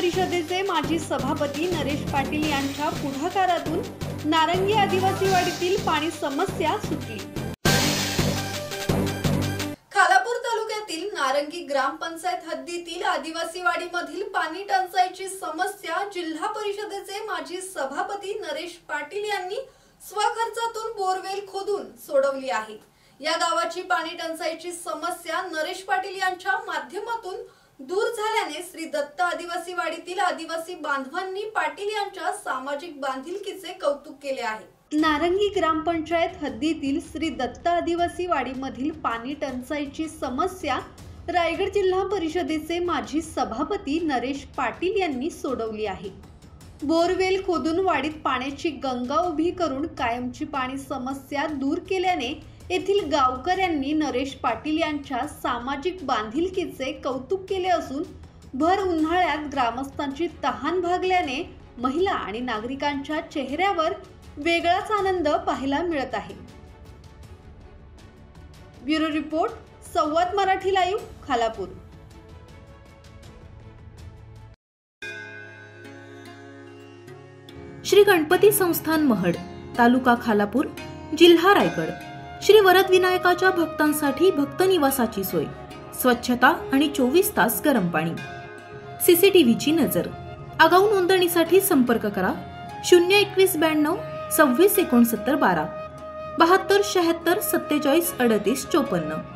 परिषदेचे माजी सभापती नरेश पाटील यांच्या पुढाकारातून नारंगी आदिवासी वाडीतील पाणी समस्या सुटली। खालापूर तालुक्यातील नारंगी ग्रामपंचायत हद्दीतील आदिवासी वाडीमधील पाणी टंचाईची समस्या जिल्हा परिषदेचे माजी सभापती नरेश पाटील यांनी स्वखर्चातून बोरवेल खोदून सोडवली आहे। या गावाची पाणी टंचाईची समस्या नरेश पाटील यांच्या माध्यमातून दूर झाल्याने श्री दत्त आदिवासी वाडीतील आदिवासी बांधवांनी पाटील यांच्या सामाजिक बांधिलकीचे कौतुक केले आहे। नारंगी ग्रामपंचायत हद्दीतील श्री दत्त आदिवासी वाडीमधील पाणी टंचाईची समस्या रायगड जिल्हा परिषदेचे माजी सभापती नरेश पाटील यांनी सोडवली आहे। बोरवेल खोदून वाडीत पाण्याची गंगा उभी करून कायमची पाणी समस्या दूर केल्याने येथील गावकऱ्यांनी नरेश पाटील यांच्या सामाजिक बांधिलकीचे कौतुक केले असून भर उन्हाळ्यात ग्रामस्थांची तहान भागल्याने महिला आणि नागरिकांच्या चेहऱ्यावर वेगळाच आनंद पाहायला मिळत आहे। ब्युरो रिपोर्ट, संवाद मराठी लाईव्ह, खालापूर। श्री गणपती संस्थान महड, तालुका खालापूर, जिल्हा रायगड। श्री वरद विनायकाच्या भक्तांसाठी भक्त निवासाची सोय, स्वच्छता आणि 24 तास गरम पाणी, सीसीटीव्हीची नजर। आगाऊ नोंदणीसाठी संपर्क करा 021 92 26 69 12 72 76 47 38 54।